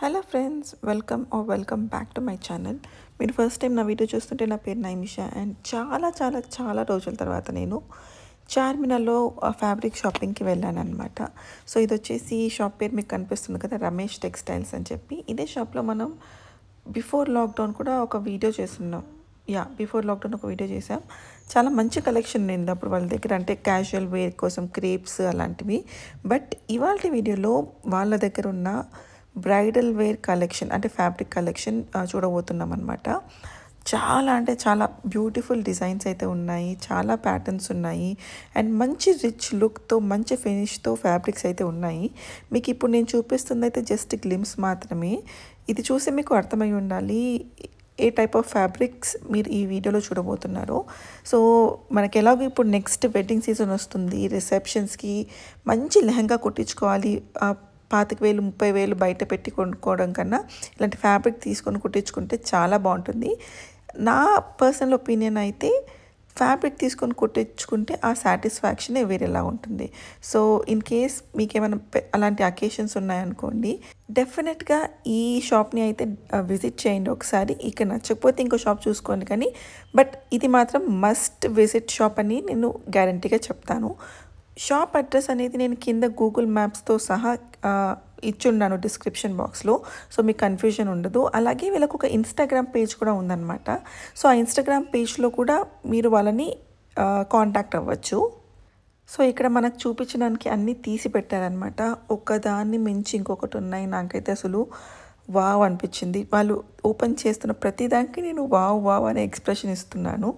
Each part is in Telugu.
Hello friends, welcome back to my channel. మీరు ఫస్ట్ టైం నా వీడియో చూస్తుంటే నా పేరు నైమిషా అండ్ చాలా రోజుల తర్వాత నేను చార్మినార్లో ఫ్యాబ్రిక్ షాపింగ్కి వెళ్ళాను అనమాట. సో ఇది వచ్చేసి షాప్ పేరు మీకు కనిపిస్తుంది కదా, రమేష్ టెక్స్టైల్స్ అని చెప్పి. ఇదే షాప్లో మనం బిఫోర్ లాక్డౌన్ కూడా ఒక వీడియో చేస్తున్నాం. బిఫోర్ లాక్డౌన్ ఒక వీడియో చేసాం. చాలా మంచి కలెక్షన్ ఉంది అప్పుడు వాళ్ళ దగ్గర, అంటే క్యాజువల్ వేర్ కోసం క్రేప్స్ అలాంటివి. బట్ ఇవాళ వీడియోలో వాళ్ళ దగ్గర ఉన్న బ్రైడల్ వేర్ కలెక్షన్, అంటే ఫ్యాబ్రిక్ కలెక్షన్ చూడబోతున్నాం అనమాట. చాలా బ్యూటిఫుల్ డిజైన్స్ అయితే ఉన్నాయి, చాలా ప్యాటర్న్స్ ఉన్నాయి అండ్ మంచి రిచ్ లుక్తో మంచి ఫినిష్తో ఫ్యాబ్రిక్స్ అయితే ఉన్నాయి. మీకు ఇప్పుడు నేను చూపిస్తుంది అయితే జస్ట్ గ్లిమ్స్ మాత్రమే. ఇది చూసి మీకు అర్థమై ఉండాలి ఏ టైప్ ఆఫ్ ఫ్యాబ్రిక్స్ మీరు ఈ వీడియోలో చూడబోతున్నారు. సో మనకి ఎలాగో ఇప్పుడు నెక్స్ట్ వెడ్డింగ్ సీజన్ వస్తుంది, రిసెప్షన్స్కి మంచి లెహంగా కుట్టించుకోవాలి. 25,000 30,000 బయట పెట్టి కొనుక్కోవడం కన్నా ఇలాంటి ఫ్యాబ్రిక్ తీసుకొని కుట్టించుకుంటే చాలా బాగుంటుంది. నా పర్సనల్ ఒపీనియన్ అయితే ఫ్యాబ్రిక్ తీసుకొని కుట్టించుకుంటే ఆ సాటిస్ఫాక్షనే వేరేలా ఉంటుంది. సో ఇన్ కేస్ మీకు ఏమైనా అలాంటి అకేషన్స్ ఉన్నాయనుకోండి, డెఫినెట్గా ఈ షాప్ని అయితే విజిట్ చేయండి ఒకసారి. ఇక నచ్చకపోతే ఇంకో షాప్ చూసుకోండి, కానీ బట్ ఇది మాత్రం మస్ట్ విజిట్ షాప్ అని నేను గ్యారంటీగా చెప్తాను. షాప్ అడ్రస్ అనేది నేను కింద గూగుల్ మ్యాప్స్తో సహా ఇచ్చున్నాను డిస్క్రిప్షన్ బాక్స్లో, సో మీకు కన్ఫ్యూజన్ ఉండదు. అలాగే వీళ్ళకు ఒక ఇన్స్టాగ్రామ్ పేజ్ కూడా ఉందన్నమాట. సో ఆ ఇన్స్టాగ్రామ్ పేజ్లో కూడా మీరు వాళ్ళని కాంటాక్ట్ అవ్వచ్చు. సో ఇక్కడ మనకు చూపించడానికి అన్నీ తీసి పెట్టారనమాట. ఒకదాన్ని మించి ఇంకొకటి ఉన్నాయి. నాకైతే అసలు వావ్ అనిపించింది. వాళ్ళు ఓపెన్ చేస్తున్న ప్రతిదానికి నేను వావ్ అనే ఎక్స్ప్రెషన్ ఇస్తున్నాను.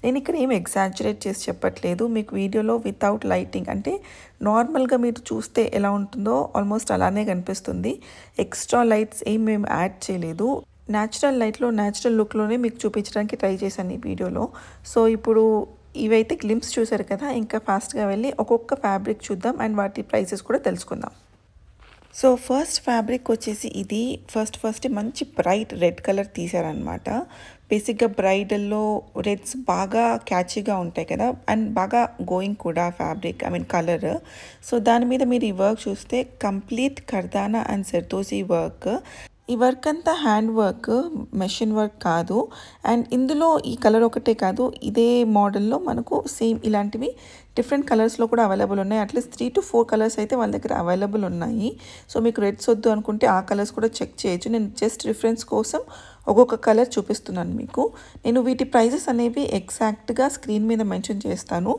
నేను ఇక్కడ ఏం ఎగ్జాజరేట్ చేసి చెప్పట్లేదు. మీకు వీడియోలో వితౌట్ లైటింగ్, అంటే నార్మల్గా మీరు చూస్తే ఎలా ఉంటుందో ఆల్మోస్ట్ అలానే కనిపిస్తుంది. ఎక్స్ట్రా లైట్స్ ఏం మేము యాడ్ చేయలేదు. న్యాచురల్ లైట్లో న్యాచురల్ లుక్లోనే మీకు చూపించడానికి ట్రై చేశాను ఈ వీడియోలో. సో ఇప్పుడు ఇవైతే గ్లిమ్స్ చూసారు కదా, ఇంకా ఫాస్ట్గా వెళ్ళి ఒక్కొక్క ఫ్యాబ్రిక్ చూద్దాం అండ్ వాటి ప్రైసెస్ కూడా తెలుసుకుందాం. సో ఫస్ట్ ఫ్యాబ్రిక్ వచ్చేసి ఇది ఫస్ట్ మంచి బ్రైట్ రెడ్ కలర్ తీసారనమాట. బేసిక్గా బ్రైడల్లో రెడ్స్ బాగా క్యాచీగా ఉంటాయి కదా, అండ్ బాగా గోయింగ్ కూడా ఫ్యాబ్రిక్, కలర్. సో దాని మీద మీరు ఈ వర్క్ చూస్తే కంప్లీట్ కర్దానా అండ్ జర్దోజీ వర్క్. ఈ వర్క్ అంతా హ్యాండ్ వర్క్, మెషిన్ వర్క్ కాదు. అండ్ ఇందులో ఈ కలర్ ఒకటే కాదు, ఇదే మోడల్లో మనకు సేమ్ ఇలాంటివి డిఫరెంట్ కలర్స్లో కూడా అవైలబుల్ ఉన్నాయి. అట్లీస్ట్ 3 to 4 కలర్స్ అయితే వాళ్ళ దగ్గర అవైలబుల్ ఉన్నాయి. సో మీకు రెడ్స్ వద్దు అనుకుంటే ఆ కలర్స్ కూడా చెక్ చేయొచ్చు. నేను జస్ట్ రిఫరెన్స్ కోసం ఒక్కొక్క కలర్ చూపిస్తున్నాను మీకు. నేను వీటి ప్రైజెస్ అనేవి ఎగ్జాక్ట్గా స్క్రీన్ మీద మెన్షన్ చేస్తాను.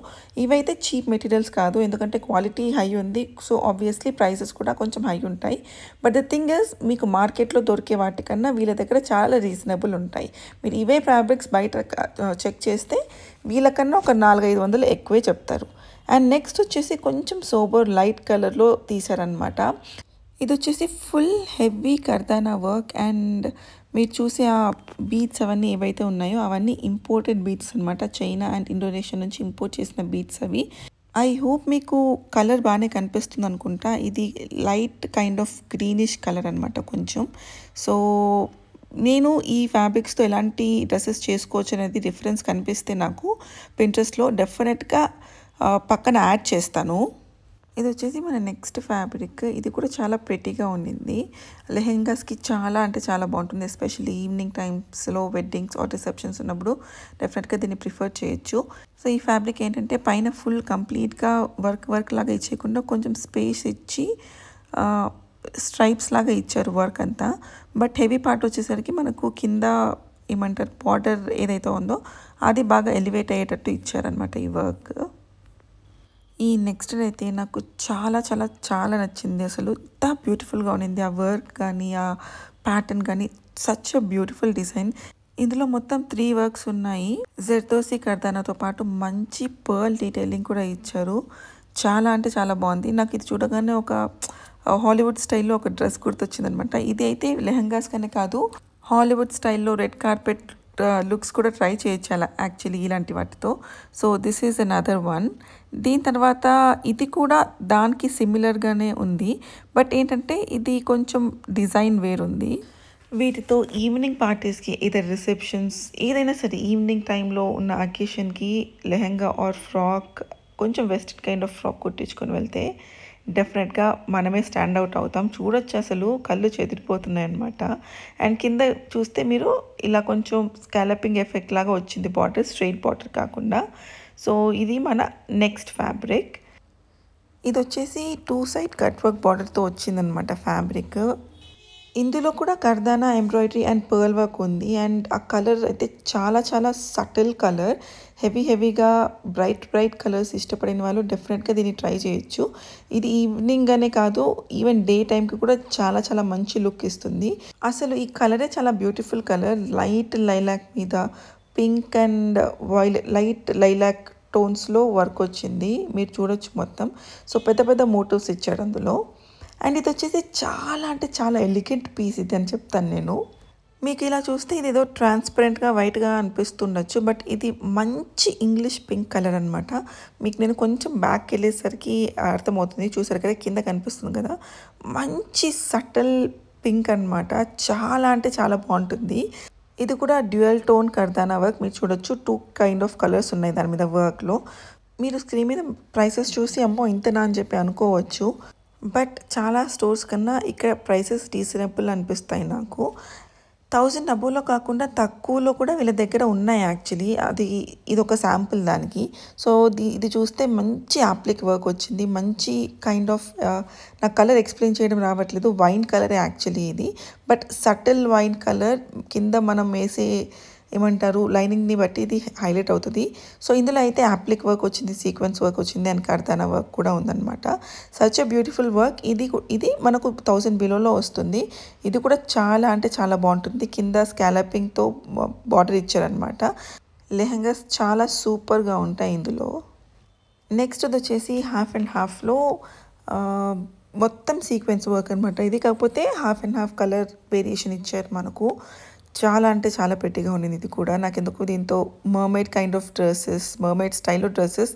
ఇవైతే చీప్ మెటీరియల్స్ కాదు, ఎందుకంటే క్వాలిటీ హై ఉంది. సో ఆబ్వియస్లీ ప్రైజెస్ కూడా కొంచెం హై ఉంటాయి. బట్ ద థింగ్ ఇస్, మీకు మార్కెట్లో దొరికే వాటికన్నా వీళ్ళ దగ్గర చాలా రీజనబుల్ ఉంటాయి. మీరు ఇవే ఫ్యాబ్రిక్స్ బయట చెక్ చేస్తే వీళ్ళకన్నా ఒక 400-500 ఎక్కువే చెప్తారు. అండ్ నెక్స్ట్ వచ్చేసి కొంచెం సోబర్ లైట్ కలర్లో తీసారనమాట. ఇది వచ్చేసి ఫుల్ హెవీ కర్దానా వర్క్. అండ్ మీరు చూసే ఆ బీడ్స్ అవన్నీ ఏవైతే ఉన్నాయో అవన్నీ ఇంపోర్టెడ్ బీడ్స్ అనమాట. చైనా అండ్ ఇండోనేషియా నుంచి ఇంపోర్ట్ చేసిన బీడ్స్ అవి. ఐ హోప్ మీకు కలర్ బాగానే కనిపిస్తుంది అనుకుంటా. ఇది light kind of greenish colour అనమాట కొంచెం. సో నేను ఈ ఫ్యాబ్రిక్స్తో ఎలాంటి డ్రెస్సెస్ చేసుకోవచ్చు అనేది రిఫరెన్స్ కనిపిస్తే నాకు పింట్రెస్ట్లో డెఫినెట్గా పక్కన యాడ్ చేస్తాను. ఇది వచ్చేసి మన నెక్స్ట్ ఫ్యాబ్రిక్. ఇది కూడా చాలా ప్రెటీగా ఉండింది. లెహెంగాస్కి చాలా బాగుంటుంది, ఎస్పెషల్లీ ఈవినింగ్ టైమ్స్లో వెడ్డింగ్స్ ఆర్ రిసెప్షన్స్ ఉన్నప్పుడు డెఫినెట్గా దీన్ని ప్రిఫర్ చేయొచ్చు. సో ఈ ఫ్యాబ్రిక్ ఏంటంటే పైన ఫుల్ కంప్లీట్గా వర్క్ లాగా ఇచ్చేయకుండా కొంచెం స్పేస్ ఇచ్చి స్ట్రైప్స్ లాగా ఇచ్చారు వర్క్ అంతా. బట్ హెవీ పార్ట్ వచ్చేసరికి మనకు కింద ఏమంటారు బార్డర్ ఏదైతే ఉందో అది బాగా ఎలివేట్ అయ్యేటట్టు ఇచ్చారనమాట ఈ వర్క్. ఈ నెక్స్ట్ అయితే నాకు చాలా నచ్చింది. అసలు ఎంత బ్యూటిఫుల్గా ఉండింది ఆ వర్క్ కానీ ఆ ప్యాటర్న్ కానీ. Such a beautiful design. ఇందులో మొత్తం 3 వర్క్స్ ఉన్నాయి. జర్దోసి కర్దానాతో పాటు మంచి పర్ల్ డీటెయిలింగ్ కూడా ఇచ్చారు. చాలా బాగుంది. నాకు ఇది చూడగానే ఒక హాలీవుడ్ స్టైల్లో ఒక డ్రెస్ గుర్తొచ్చింది అనమాట. ఇది అయితే లెహంగాస్ కనే కాదు, హాలీవుడ్ స్టైల్లో రెడ్ కార్పెట్ లుక్స్ కూడా ట్రై చేయొచ్చు అలా యాక్చువల్లీ ఇలాంటి వాటితో. So this is another one. దీని తర్వాత ఇది కూడా దానికి సిమిలర్గానే ఉంది, బట్ ఏంటంటే ఇది కొంచెం డిజైన్ వేరుంది. వీటితో ఈవినింగ్ పార్టీస్కి, ఇదర్ రిసెప్షన్స్ ఏదైనా సరే ఈవినింగ్ టైంలో ఉన్న అకేషన్కి లెహంగా ఆర్ ఫ్రాక్, కొంచెం వెస్టర్న్ కైండ్ ఆఫ్ ఫ్రాక్ కుట్టించుకొని వెళ్తే డెఫినెట్గా మనమే స్టాండ్ అవుట్ అవుతాం. చూడొచ్చు అసలు కళ్ళు చెదిరిపోతున్నాయి అనమాట. అండ్ కింద చూస్తే మీరు ఇలా కొంచెం స్కాలపింగ్ ఎఫెక్ట్ లాగా వచ్చింది బార్డర్, స్ట్రెయిట్ బార్డర్ కాకుండా. సో ఇది మన నెక్స్ట్ ఫ్యాబ్రిక్. ఇది వచ్చేసి 2 సైడ్ కట్ వర్క్ బార్డర్తో వచ్చిందనమాట ఫ్యాబ్రిక్. ఇందులో కూడా కర్దానా ఎంబ్రాయిడరీ అండ్ పర్ల్ వర్క్ ఉంది. అండ్ ఆ కలర్ అయితే చాలా చాలా సటిల్ కలర్, హెవీగా బ్రైట్ కలర్స్ ఇష్టపడిన వాళ్ళు డెఫినెట్గా దీన్ని ట్రై చేయొచ్చు. ఇది ఈవినింగ్ అనే కాదు, ఈవెన్ డే టైంకి కూడా చాలా చాలా మంచి లుక్ ఇస్తుంది. అసలు ఈ కలరే చాలా బ్యూటిఫుల్ కలర్. లైట్ లైలాక్ మీద పింక్ అండ్ లైట్ లైలాక్ టోన్స్లో వర్క్ వచ్చింది, మీరు చూడొచ్చు మొత్తం. సో పెద్ద పెద్ద మోటివ్స్ ఇచ్చాడు అందులో. అండ్ ఇది వచ్చేసి చాలా అంటే చాలా ఎలిగెంట్ పీస్ ఇది అని చెప్తాను నేను. మీకు ఇలా చూస్తే ఇది ఏదో ట్రాన్స్పరెంట్గా వైట్గా అనిపిస్తుండొచ్చు, బట్ ఇది మంచి ఇంగ్లీష్ పింక్ కలర్ అనమాట. మీకు నేను కొంచెం బ్యాక్ వెళ్ళేసరికి అర్థమవుతుంది. చూసారు కదా కింద కనిపిస్తుంది కదా, మంచి సటల్ పింక్ అనమాట. చాలా అంటే చాలా బాగుంటుంది. ఇది కూడా డ్యూయల్ టోన్ కర్దానా వర్క్, మీరు చూడొచ్చు 2 కైండ్ ఆఫ్ కలర్స్ ఉన్నాయి దాని మీద వర్క్లో. మీరు స్క్రీన్ మీద ప్రైసెస్ చూసి అమ్మో ఇంతనా అని చెప్పి అనుకోవచ్చు, బట్ చాలా స్టోర్స్ కన్నా ఇక్కడ ప్రైసెస్ రీజనబుల్ అనిపిస్తాయి నాకు. 1000 అబోలో కాకుండా తక్కువలో కూడా వీళ్ళ దగ్గర ఉన్నాయి యాక్చువల్లీ. ఇది ఒక శాంపుల్ దానికి. సో ఇది చూస్తే మంచి యాప్లిక్ వర్క్ వచ్చింది, మంచి కైండ్ ఆఫ్ నాకు కలర్ ఎక్స్ప్లెయిన్ చేయడం రావట్లేదు, వైన్ కలరే యాక్చువల్లీ ఇది. బట్ సటిల్ వైన్ కలర్, కింద మనం వేసే ఏమంటారు లైనింగ్ని బట్టి ఇది హైలైట్ అవుతుంది. సో ఇందులో అయితే యాప్లిక్ వర్క్ వచ్చింది, సీక్వెన్స్ వర్క్ వచ్చింది అండ్ కర్దానా వర్క్ కూడా ఉందన్నమాట. Such a beautiful work. ఇది మనకు 1000 బిలోలో వస్తుంది. ఇది కూడా చాలా అంటే చాలా బాగుంటుంది. కింద స్కాలపింగ్తో బార్డర్ ఇచ్చారనమాట. లెహంగాస్ చాలా సూపర్గా ఉంటాయి ఇందులో. నెక్స్ట్ అది వచ్చేసి హాఫ్ అండ్ హాఫ్లో మొత్తం సీక్వెన్స్ వర్క్ అనమాట ఇది. కాకపోతే half and half colour variation ఇచ్చారు మనకు. చాలా అంటే చాలా పెట్టిగా ఉండింది ఇది కూడా. నాకు ఎందుకు దీంతో mermaid kind of dresses, mermaid స్టైల్లో డ్రెస్సెస్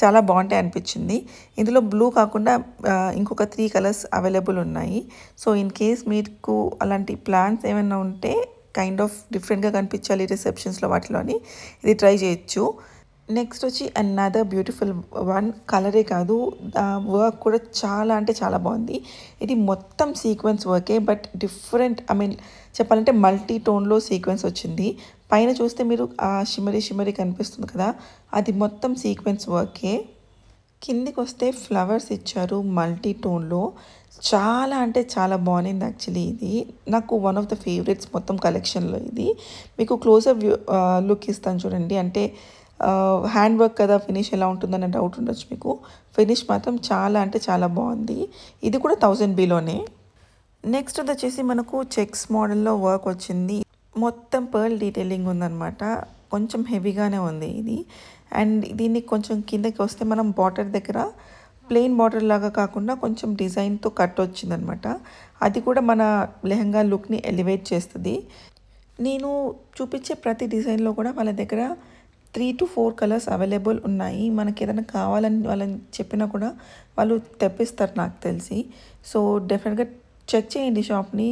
చాలా బాగుంటాయి అనిపించింది. ఇందులో బ్లూ కాకుండా ఇంకొక 3 కలర్స్ అవైలబుల్ ఉన్నాయి. సో ఇన్ కేస్ మీకు అలాంటి ప్లాన్స్ ఏమైనా ఉంటే కైండ్ ఆఫ్ డిఫరెంట్గా కనిపించాలి రిసెప్షన్స్లో వాటిలో అని ఇది ట్రై చేయొచ్చు. నెక్స్ట్ వచ్చి అనదర్ బ్యూటిఫుల్ వన్. కలరే కాదు, వర్క్ కూడా చాలా అంటే చాలా బాగుంది. ఇది మొత్తం సీక్వెన్స్ వర్కే, బట్ డిఫరెంట్, చెప్పాలంటే మల్టీ టోన్లో సీక్వెన్స్ వచ్చింది. పైన చూస్తే మీరు ఆ షిమరీ కనిపిస్తుంది కదా, అది మొత్తం సీక్వెన్స్ వర్కే. కిందికి వస్తే ఫ్లవర్స్ ఇచ్చారు మల్టీ టోన్లో. చాలా అంటే చాలా బాగుంది యాక్చువల్లీ. ఇది నాకు వన్ ఆఫ్ ద ఫేవరెట్స్ మొత్తం కలెక్షన్లో. ఇది మీకు క్లోజప్ లుక్ ఇస్తాను చూడండి. అంటే హ్యాండ్ వర్క్ కదా, ఫినిష్ ఎలా ఉంటుందనే డౌట్ ఉండొచ్చు మీకు. ఫినిష్ మాత్రం చాలా అంటే చాలా బాగుంది. ఇది కూడా 1000 బిలోనే. నెక్స్ట్ అది వచ్చేసి మనకు చెక్స్ మోడల్లో వర్క్ వచ్చింది. మొత్తం పర్ల్ డీటెయిలింగ్ ఉందన్నమాట. కొంచెం హెవీగానే ఉంది ఇది. అండ్ దీన్ని కొంచెం కిందకి వస్తే మనం బార్డర్ దగ్గర ప్లెయిన్ బార్డర్ లాగా కాకుండా కొంచెం డిజైన్తో కట్ వచ్చిందనమాట. అది కూడా మన లెహంగా లుక్ని ఎలివేట్ చేస్తుంది. నేను చూపించే ప్రతి డిజైన్లో కూడా వాళ్ళ దగ్గర 3 to 4 కలర్స్ అవైలబుల్ ఉన్నాయి. మనకి ఏదైనా కావాలని వాళ్ళని చెప్పినా కూడా వాళ్ళు తెప్పిస్తారు నాకు తెలిసి. సో డెఫినెట్గా చెక్ చేయండి షాప్ని.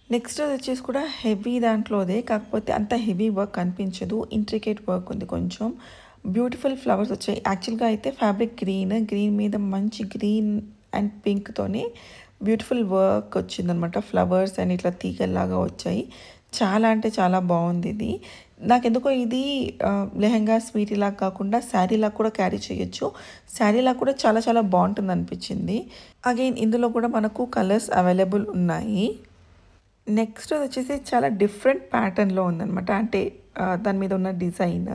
నెక్స్ట్ వచ్చేసి కూడా హెవీ దాంట్లోదే, కాకపోతే అంత హెవీ వర్క్ అనిపించదు, ఇంట్రికేట్ వర్క్ ఉంది. కొంచెం బ్యూటిఫుల్ ఫ్లవర్స్ వచ్చాయి. యాక్చువల్గా అయితే ఫ్యాబ్రిక్ గ్రీన్ మీద మంచి గ్రీన్ అండ్ పింక్తోనే బ్యూటిఫుల్ వర్క్ వచ్చిందనమాట. ఫ్లవర్స్ అండ్ ఇట్లా తీగల్లాగా వచ్చాయి. చాలా అంటే చాలా బాగుంది ఇది. నాకెందుకో ఇది లెహంగా స్వీటీలా కాకుండా శారీలా కూడా క్యారీ చేయొచ్చు. శారీలా కూడా చాలా చాలా బాగుంటుంది అనిపించింది. అగైన్ ఇందులో కూడా మనకు కలర్స్ అవైలబుల్ ఉన్నాయి. నెక్స్ట్ వచ్చేసి చాలా డిఫరెంట్ ప్యాటర్న్లో ఉందన్నమాట. అంటే దాని మీద ఉన్న డిజైన్.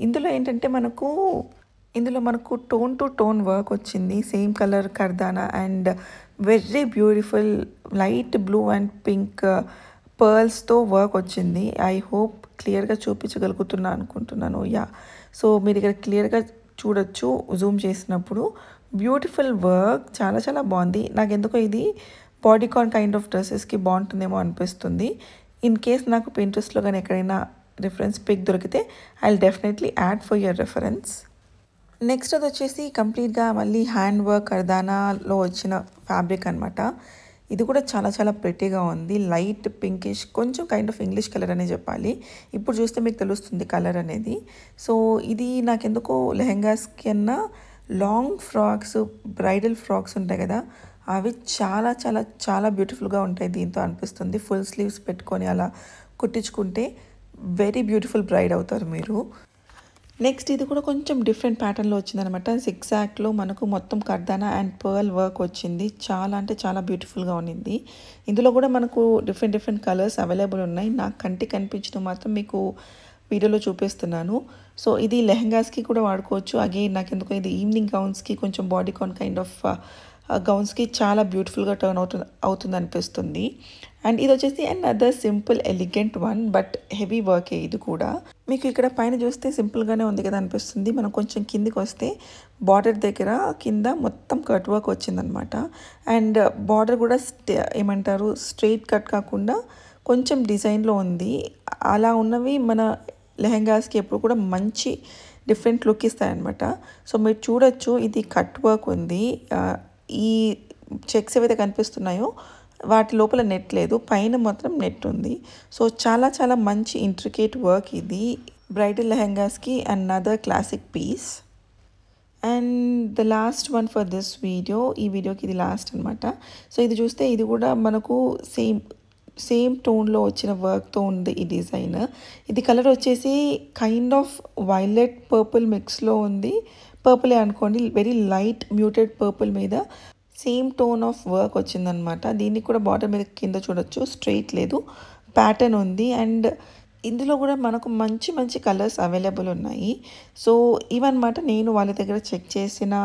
ఇందులో ఏంటంటే మనకు టోన్ టు టోన్ వర్క్ వచ్చింది. సేమ్ కలర్ కర్దానా and very beautiful light blue and pink పర్ల్స్తో వర్క్ వచ్చింది. ఐ హోప్ క్లియర్గా చూపించగలుగుతున్నా అనుకుంటున్నాను. సో మీరు ఇక్కడ క్లియర్గా చూడొచ్చు జూమ్ చేసినప్పుడు. బ్యూటిఫుల్ వర్క్, చాలా చాలా బాగుంది. నాకు ఎందుకో ఇది బాడీకాన్ కైండ్ ఆఫ్ డ్రెస్సెస్కి బాగుంటుందేమో అనిపిస్తుంది. ఇన్ కేస్ నాకు పింట్రెస్ట్లో కానీ ఎక్కడైనా రిఫరెన్స్ పిక్ దొరికితే I will definitely add for your reference. Next అది వచ్చేసి కంప్లీట్గా మళ్ళీ హ్యాండ్ వర్క్ కర్దానాలో వచ్చిన ఫ్యాబ్రిక్ అనమాట. ఇది కూడా చాలా చాలా ప్రెట్టీగా ఉంది. లైట్ పింకిష్, కొంచెం కైండ్ ఆఫ్ ఇంగ్లీష్ కలర్ అనే చెప్పాలి. ఇప్పుడు చూస్తే మీకు తెలుస్తుంది కలర్ అనేది. సో ఇది నాకెందుకో లెహంగాస్ కన్నా లాంగ్ ఫ్రాక్స్, బ్రైడల్ ఫ్రాక్స్ ఉంటాయి కదా, అవి చాలా చాలా చాలా బ్యూటిఫుల్గా ఉంటాయి దీంతో అనిపిస్తుంది. ఫుల్ స్లీవ్స్ పెట్టుకొని అలా కుట్టించుకుంటే వెరీ బ్యూటిఫుల్ బ్రైడ్ అవుతారు మీరు. నెక్స్ట్ ఇది కూడా కొంచెం డిఫరెంట్ ప్యాటర్న్లో వచ్చిందనమాట. సిక్సాక్లో మనకు మొత్తం కర్దానా అండ్ పర్ల్ వర్క్ వచ్చింది. చాలా అంటే చాలా బ్యూటిఫుల్గా ఉన్నింది. ఇందులో కూడా మనకు డిఫరెంట్ కలర్స్ అవైలబుల్ ఉన్నాయి. నాకు కంటికి కనిపించడం మాత్రం మీకు వీడియోలో చూపిస్తున్నాను. సో ఇది లెహంగాస్కి కూడా వాడుకోవచ్చు. అగైన్ నాకు ఎందుకో ఇది ఈవినింగ్ గౌన్స్కి, కొంచెం బాడీ కాన్ కైండ్ ఆఫ్ గౌన్స్కి చాలా బ్యూటిఫుల్గా టర్న్ అవుతుంది అనిపిస్తుంది. అండ్ ఇది వచ్చేసి another simple elegant one, but heavy వర్కే ఇది కూడా. మీకు ఇక్కడ పైన చూస్తే సింపుల్గానే ఉంది కదా అనిపిస్తుంది. మనం కొంచెం కిందికి వస్తే బార్డర్ దగ్గర కింద మొత్తం కట్ వర్క్ వచ్చిందనమాట. అండ్ బార్డర్ కూడా ఏమంటారు, స్ట్రెయిట్ కట్ కాకుండా కొంచెం డిజైన్లో ఉంది. అలా ఉన్నవి మన లెహంగాస్కి ఎప్పుడు కూడా మంచి డిఫరెంట్ లుక్ ఇస్తాయన్నమాట. సో మీరు చూడొచ్చు, ఇది కట్ వర్క్ ఉంది. ఈ చెక్స్ ఏవైతే కనిపిస్తున్నాయో వాటి లోపల నెట్ లేదు, పైన మాత్రం నెట్ ఉంది. సో చాలా చాలా మంచి ఇంట్రికేట్ వర్క్ ఇది బ్రైడల్ లెహంగాస్కి. Another classic piece. And the last one for this video, ఈ వీడియోకి ఇది లాస్ట్ అనమాట. సో ఇది చూస్తే ఇది కూడా మనకు సేమ్ టోన్లో వచ్చిన వర్క్తో ఉంది ఈ డిజైన్. ఇది కలర్ వచ్చేసి కైండ్ ఆఫ్ వైలెట్ పర్పుల్ మిక్స్లో ఉంది. పర్పులే అనుకోండి, వెరీ లైట్ మ్యూటెడ్ పర్పుల్ మీద సేమ్ టోన్ ఆఫ్ వర్క్ వచ్చిందనమాట. దీనికి కూడా బార్డర్ మీద కింద చూడొచ్చు, స్ట్రెయిట్ లేదు, ప్యాటర్న్ ఉంది. అండ్ ఇందులో కూడా మనకు మంచి మంచి కలర్స్ అవైలబుల్ ఉన్నాయి. సో ఇవన్నమాట నేను వాళ్ళ దగ్గర చెక్ చేసిన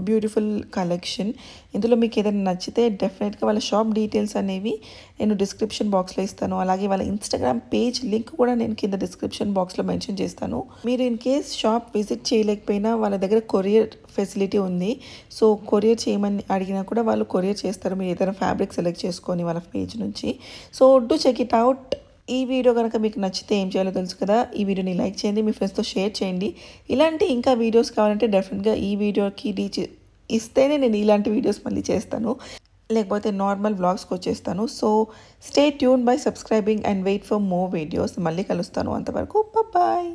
బ్యూటిఫుల్ కలెక్షన్. ఇందులో మీకు ఏదైనా నచ్చితే డెఫినెట్గా వాళ్ళ షాప్ డీటెయిల్స్ అనేవి నేను డిస్క్రిప్షన్ బాక్స్లో ఇస్తాను. అలాగే వాళ్ళ ఇన్స్టాగ్రామ్ పేజ్ లింక్ కూడా నేను కింద డిస్క్రిప్షన్ బాక్స్లో మెన్షన్ చేస్తాను. మీరు ఇన్ కేస్ షాప్ విజిట్ చేయలేకపోయినా వాళ్ళ దగ్గర కొరియర్ ఫెసిలిటీ ఉంది. సో కొరియర్ చేయమని అడిగినా కూడా వాళ్ళు కొరియర్ చేస్తారు, మీరు ఏదైనా ఫ్యాబ్రిక్ సెలెక్ట్ చేసుకొని వాళ్ళ పేజ్ నుంచి. So do check it out. ఈ వీడియో కనుక మీకు నచ్చితే ఏం చేయాలో తెలుసు కదా, ఈ వీడియోని లైక్ చేయండి, మీ ఫ్రెండ్స్తో షేర్ చేయండి. ఇలాంటి ఇంకా వీడియోస్ కావాలంటే డెఫినెట్గా ఈ వీడియోకి రీచ్ ఇస్తేనే నేను ఇలాంటి వీడియోస్ మళ్ళీ చేస్తాను, లేకపోతే నార్మల్ వ్లాగ్స్కి వచ్చేస్తాను. So stay tune by subscribing and wait for more videos. మళ్ళీ కలుస్తాను, అంతవరకు బాయ్.